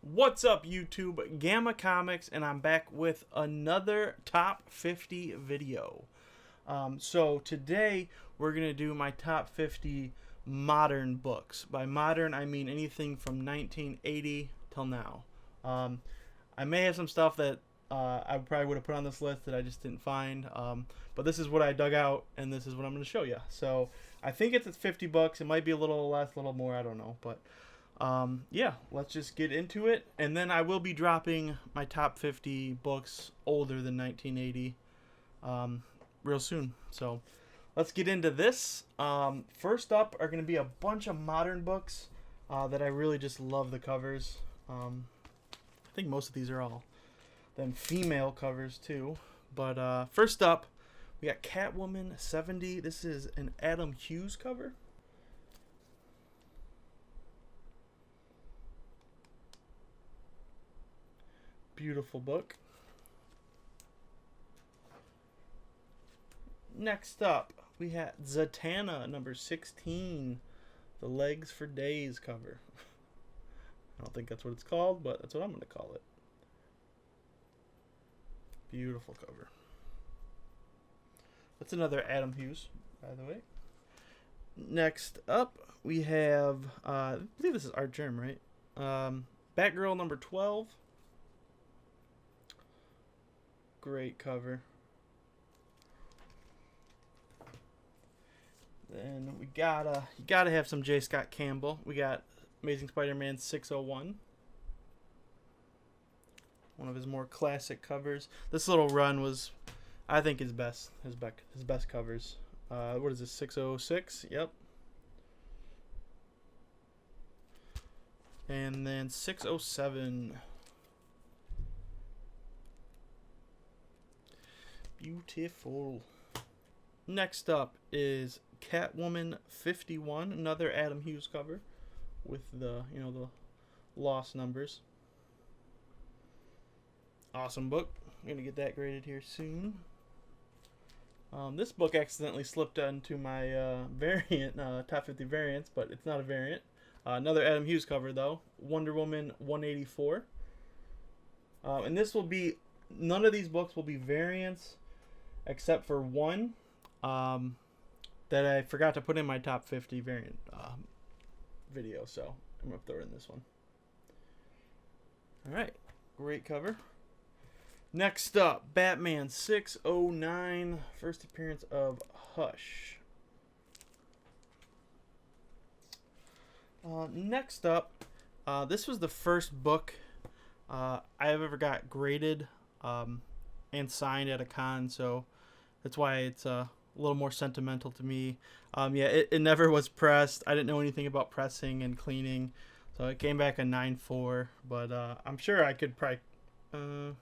What's up, YouTube? Gamma Comics, and I'm back with another top 50 video. So today we're gonna do my top 50 modern books. By modern, I mean anything from 1980 till now. Um, I may have some stuff that I probably would have put on this list that I just didn't find. But this is what I dug out, and this is what I'm going to show you. So I think it's at 50 bucks. It might be a little less, a little more. I don't know. But yeah, let's just get into it. And then I will be dropping my top 50 books older than 1980 real soon. So let's get into this. First up are going to be a bunch of modern books that I really just love the covers. I think most of these are all then female covers too. But first up, we got Catwoman 70. This is an Adam Hughes cover. Beautiful book. Next up, we have Zatanna number 16, the Legs for Days cover. I don't think that's what it's called, but that's what I'm going to call it. Beautiful cover. That's another Adam Hughes, by the way. Next up, we have, I believe this is Art Germ, right? Batgirl number 12. Great cover. Then we you gotta have some J. Scott Campbell. We got Amazing Spider-Man 601. One of his more classic covers. This little run was, I think, his best covers. What is this, 606? Yep. And then 607. Beautiful. Next up is Catwoman 51, another Adam Hughes cover with the lost numbers. Awesome book. I'm gonna get that graded here soon. This book accidentally slipped into my variant, top 50 variants, but it's not a variant. Another Adam Hughes cover though, Wonder Woman 184. And this will be, none of these books will be variants except for one that I forgot to put in my top 50 variant video, so I'm going to throw in this one. Alright, great cover. Next up, Batman 609, first appearance of Hush. Next up, this was the first book I ever got graded and signed at a con, so that's why it's a little more sentimental to me. Yeah, it never was pressed. I didn't know anything about pressing and cleaning, so it came back a 9.4. But I'm sure I could probably, I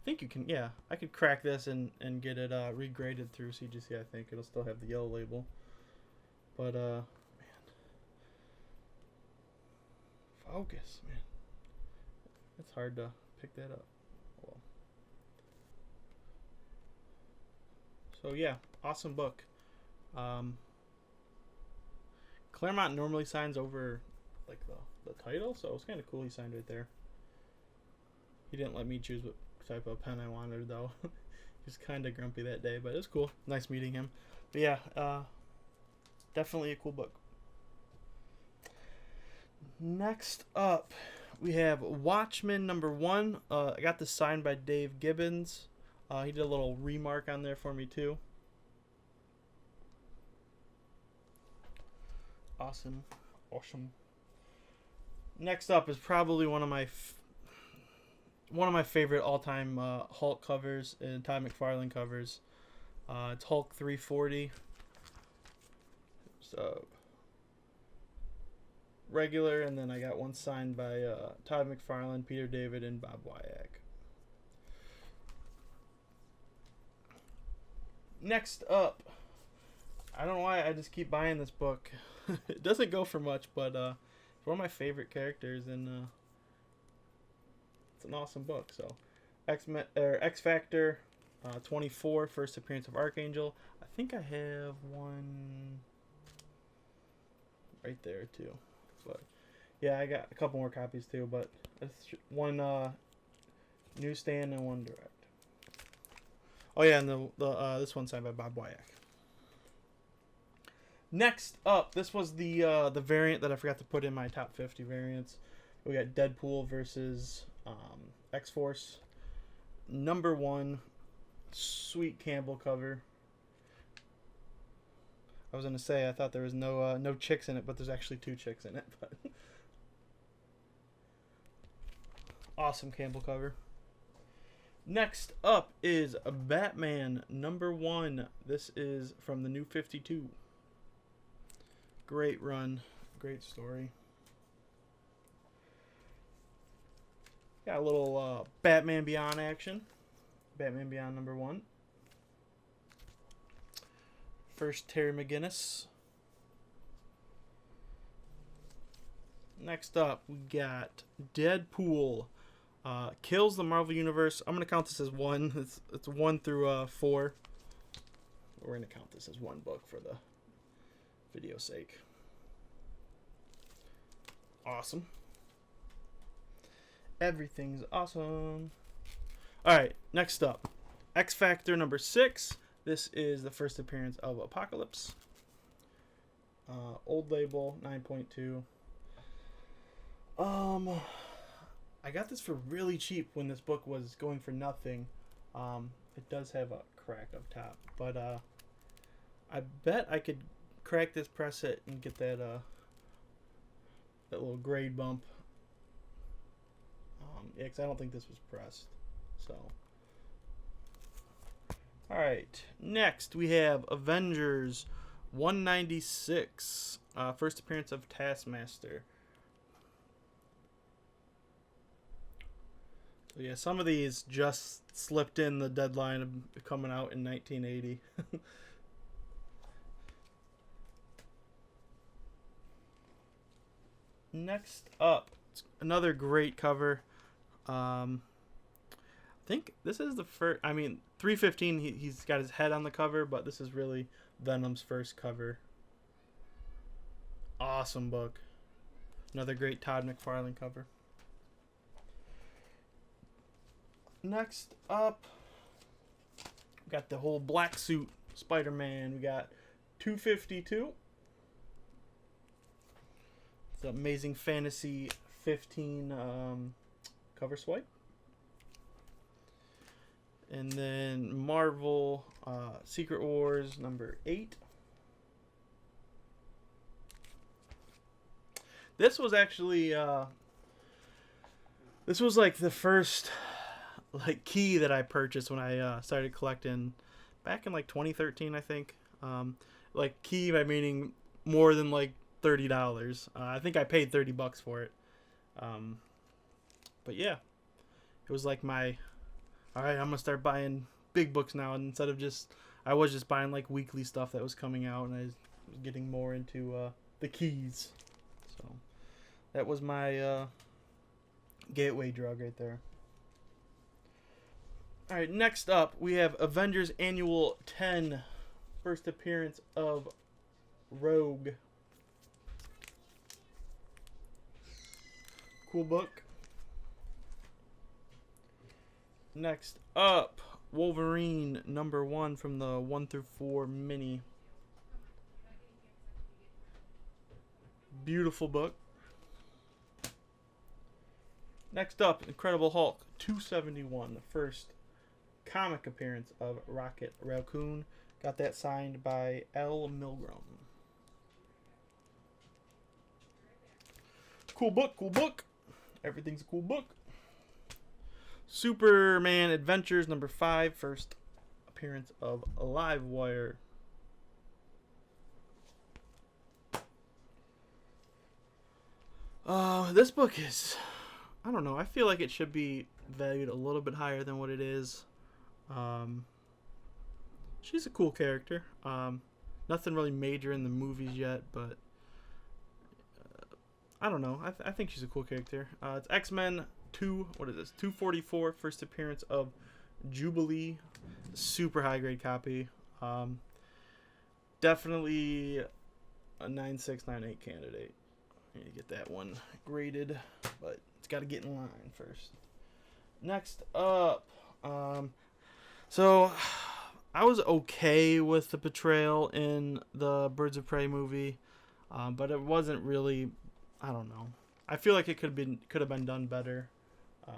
think you can. Yeah, I could crack this and get it regraded through CGC. I think it'll still have the yellow label. But man, focus, man. It's hard to pick that up. Well. So yeah, awesome book. Claremont normally signs over like the title, so it's kind of cool he signed right there. He didn't let me choose what type of pen I wanted though. He was kind of grumpy that day, but it was cool. Nice meeting him. But yeah, definitely a cool book. Next up, we have Watchmen number 1. I got this signed by Dave Gibbons. He did a little remark on there for me too. Awesome. Next up is probably one of my favorite all-time Hulk covers and Todd McFarlane covers. It's Hulk 340. So regular, and then I got one signed by Todd McFarlane, Peter David, and Bob Wyack. Next up, I don't know why I just keep buying this book. It doesn't go for much, but it's one of my favorite characters, and it's an awesome book. So, X Factor 24, first appearance of Archangel. I think I have one right there too. But Yeah, I got a couple more copies too, but it's one newsstand and one direct. Oh yeah, and the this one's signed by Bob Wyack. Next up, this was the variant that I forgot to put in my top 50 variants. We got Deadpool versus X-Force. #1, sweet Campbell cover. I was gonna say I thought there was no chicks in it, but there's actually 2 chicks in it. But awesome Campbell cover. Next up is a Batman #1. This is from the New 52. Great run, great story. Got a little Batman Beyond action. Batman Beyond #1. First Terry McGinnis. Next up, we got Deadpool. Kills the Marvel Universe. I'm going to count this as 1. It's 1 through 4. We're going to count this as 1 book for the video's sake. Awesome. Everything's awesome. Alright, next up. X Factor #6. This is the first appearance of Apocalypse. Old label, 9.2. I got this for really cheap when this book was going for nothing. It does have a crack up top, but I bet I could crack this, press it, and get that that little grade bump. Yeah, because I don't think this was pressed. So, all right. Next, we have Avengers 196. First appearance of Taskmaster. So yeah, some of these just slipped in the deadline of coming out in 1980. Next up, another great cover. I think this is the first. I mean, 315. He's got his head on the cover, but this is really Venom's first cover. Awesome book. Another great Todd McFarlane cover. Next up, we got the whole black suit Spider-Man. We got 252. It's Amazing Fantasy 15 cover swipe. And then Marvel Secret Wars #8. This was actually this was like the first key that I purchased when I started collecting back in like 2013, I think. Like key by meaning more than like $30. I think I paid $30 for it. But yeah, it was like my, all right, I'm gonna start buying big books now, and instead of I was just buying like weekly stuff that was coming out, and I was getting more into the keys. So that was my gateway drug right there. All right, next up we have Avengers Annual 10, first appearance of Rogue. Cool book. Next up, Wolverine #1 from the 1 through 4 mini. Beautiful book. Next up, Incredible Hulk 271, the first comic appearance of Rocket Raccoon. Got that signed by L. Milgrom. Cool book, cool book. Everything's a cool book. Superman Adventures #5, first appearance of Livewire. This book is, I don't know, I feel like it should be valued a little bit higher than what it is. She's a cool character. Nothing really major in the movies yet, but I don't know. I think she's a cool character. It's X-Men 2. What is this? 244. First appearance of Jubilee. Super high grade copy. Definitely a 9698 candidate. I need to get that one graded, but it's got to get in line first. Next up, so I was okay with the portrayal in the Birds of Prey movie, but it wasn't really. I don't know. I feel like it could have been done better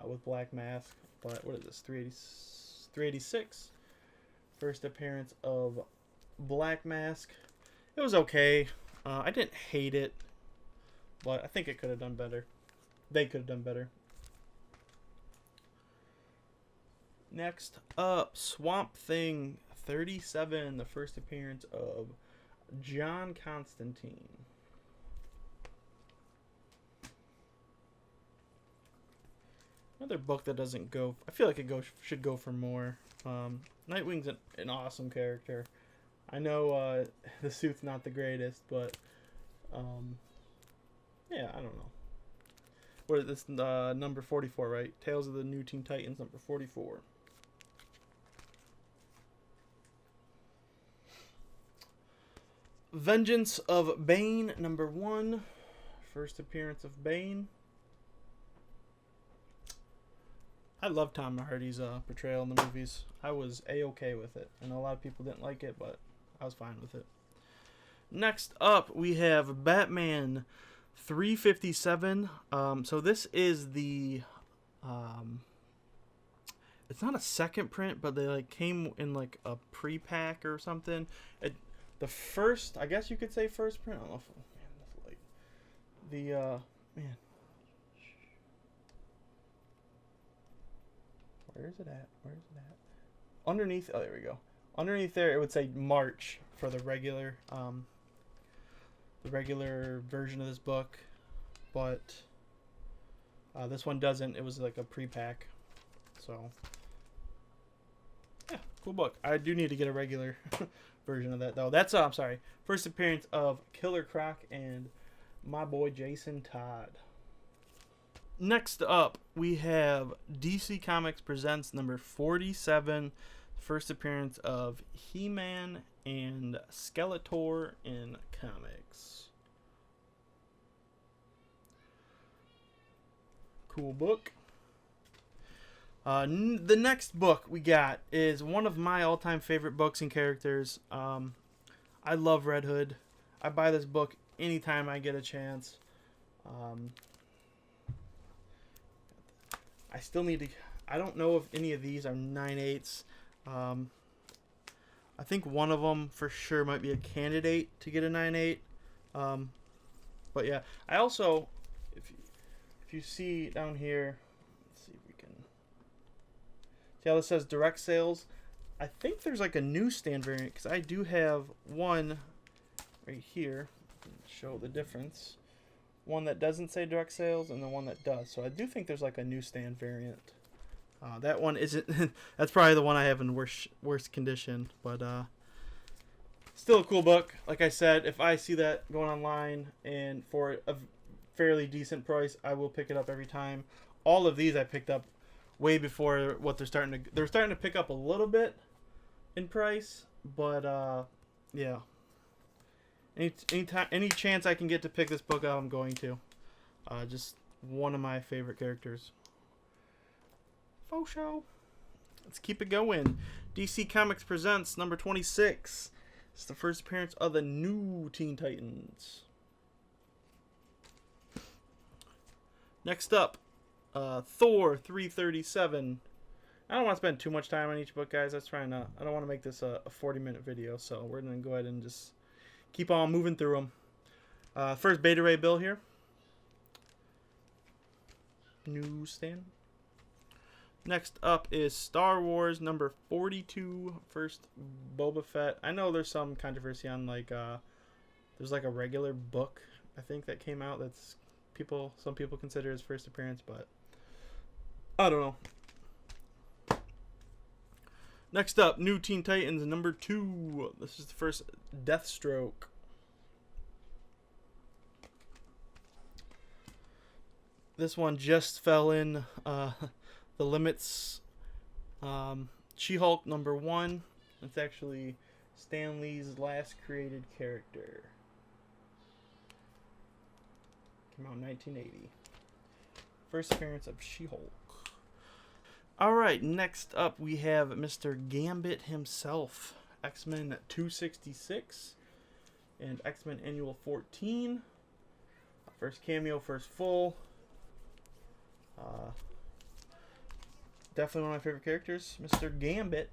with Black Mask. But what is this? 386. First appearance of Black Mask. It was okay. I didn't hate it, but I think it could have done better. They could have done better. Next up, Swamp Thing 37, the first appearance of John Constantine. Another book that doesn't go. I feel like it should go for more. Nightwing's an awesome character. I know the suit's not the greatest, but yeah, I don't know. What is this? Number 44, right? Tales of the New Teen Titans, number 44. Vengeance of Bane, number 1. First appearance of Bane. I love Tom Hardy's portrayal in the movies. I was A-okay with it. I know a lot of people didn't like it, but I was fine with it. Next up, we have Batman 357. So this is the... it's not a second print, but they like came in like a pre-pack or something. The first, I guess you could say first print. I don't know if... Man, that's light. The... man... Where is it at? Where is it at? Underneath, oh, there we go. Underneath there, it would say March for the regular version of this book, but this one doesn't. It was like a pre-pack, so yeah, cool book. I do need to get a regular version of that though. That's I'm sorry. First appearance of Killer Croc and my boy Jason Todd. Next up, we have DC Comics Presents number 47, first appearance of He-Man and Skeletor in comics. Cool book. The next book we got is one of my all-time favorite books and characters. I love Red Hood. I buy this book anytime I get a chance. I still need to... I don't know if any of these are 9/8. I think one of them for sure might be a candidate to get a 9/8. But yeah, I also... If you see down here... Let's see if we can... See how this says direct sales? I think there's like a newsstand variant, because I do have one right here. Show the difference. One that doesn't say direct sales and the one that does. So I do think there's like a newsstand variant. That one isn't. That's probably the one I have in worst condition, but still a cool book. Like I said, if I see that going online and for a fairly decent price, I will pick it up every time. All of these I picked up way before what they're starting to pick up a little bit in price, but yeah. Any chance I can get to pick this book up, I'm going to. Just one of my favorite characters. Faux show. Let's keep it going. DC Comics Presents number 26. It's the first appearance of the new Teen Titans. Next up, Thor 337. I don't want to spend too much time on each book, guys. I don't want to make this a 40-minute video, so we're going to go ahead and just keep on moving through them. First Beta Ray Bill here. Newsstand. Next up is Star Wars number 42. First Boba Fett. I know there's some controversy on like there's like a regular book I think that came out that's some people consider his first appearance, but I don't know. Next up, New Teen Titans number 2. This is the first Deathstroke. This one just fell in the limits. She-Hulk number 1. It's actually Stan Lee's last created character. Came out in 1980. First appearance of She-Hulk. Alright, next up we have Mr. Gambit himself. X-Men 266 and X-Men Annual 14. First cameo, first full. Definitely one of my favorite characters, Mr. Gambit.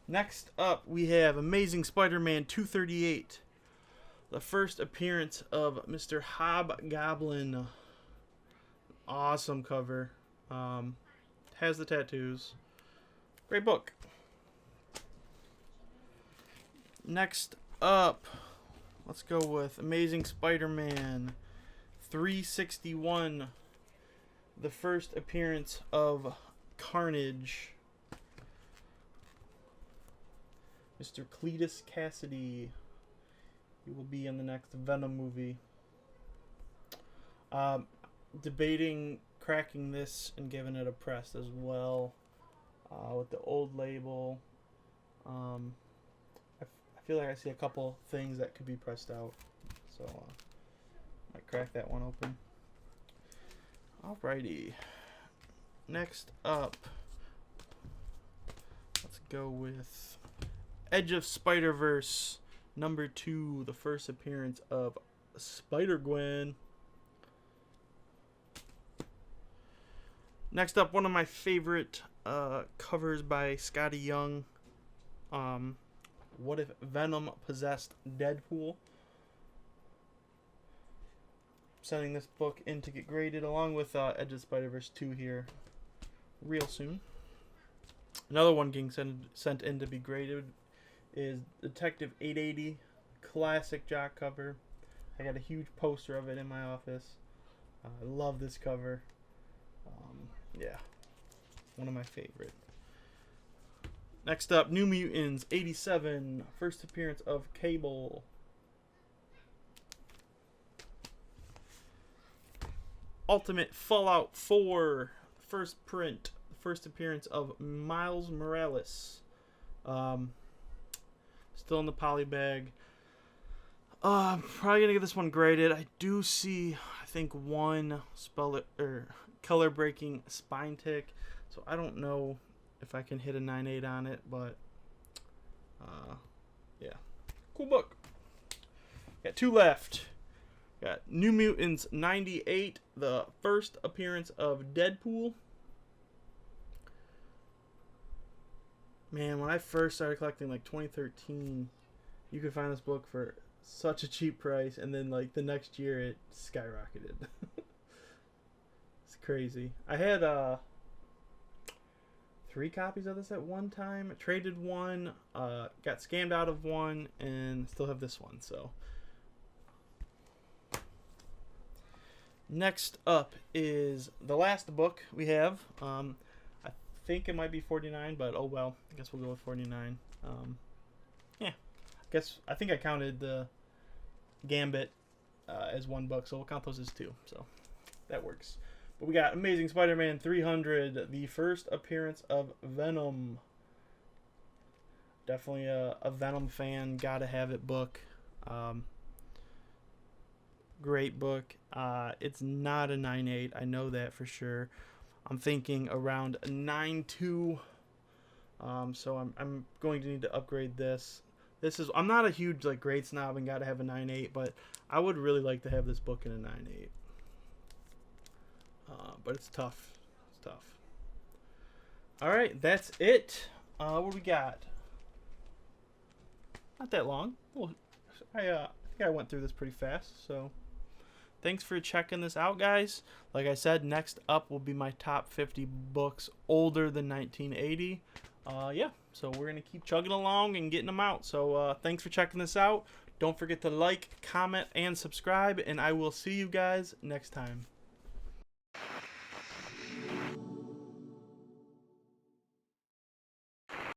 Next up, we have Amazing Spider-Man 238. The first appearance of Mr. Hobgoblin. Awesome cover. Has the tattoos. Great book. Next up, let's go with Amazing Spider-Man 361. The first appearance of Carnage. Mr. Cletus Cassidy. He will be in the next Venom movie. Debating cracking this and giving it a press as well. With the old label. I feel like I see a couple things that could be pressed out. So, might crack that one open. Alrighty. Next up, let's go with Edge of Spider-Verse number 2, the first appearance of Spider-Gwen. Next up, one of my favorite covers by Scotty Young. What if Venom possessed Deadpool? Sending this book in to get graded along with Edge of Spider-Verse 2 here real soon. Another one getting sent in to be graded is Detective 880, classic Jock cover. I got a huge poster of it in my office. I love this cover. Yeah, one of my favorite. Next up, New Mutants 87, first appearance of Cable. Ultimate Fallout 4, first print, first appearance of Miles Morales. Still in the poly bag. I'm probably gonna get this one graded. I do see, I think, one color breaking spine tick, so I don't know if I can hit a 9.8 on it, but yeah, cool book. Got 2 left. Got New Mutants 98, the first appearance of Deadpool. Man, when I first started collecting, like 2013, you could find this book for such a cheap price, and then like the next year it skyrocketed. It's crazy. I had 3 copies of this at one time. I traded one, got scammed out of one, and still have this one. So next up is the last book we have. I think it might be 49, but oh well. I guess we'll go with 49. Yeah, I think I counted the Gambit as 1 book, so we'll count those as 2. So that works. But we got Amazing Spider-Man 300, the first appearance of Venom. Definitely a Venom fan, gotta have it book. Great book. It's not a 9.8. I know that for sure. I'm thinking around 9.2. So I'm going to need to upgrade this. I'm not a huge like grade snob and gotta have a 9.8, but I would really like to have this book in a 9.8. But it's tough. It's tough. All right, that's it. What we got? Not that long. Well, I think I went through this pretty fast. So, thanks for checking this out, guys. Like I said, next up will be my top 50 books older than 1980. Yeah, so we're gonna keep chugging along and getting them out. So, thanks for checking this out. Don't forget to like, comment, and subscribe, and I will see you guys next time.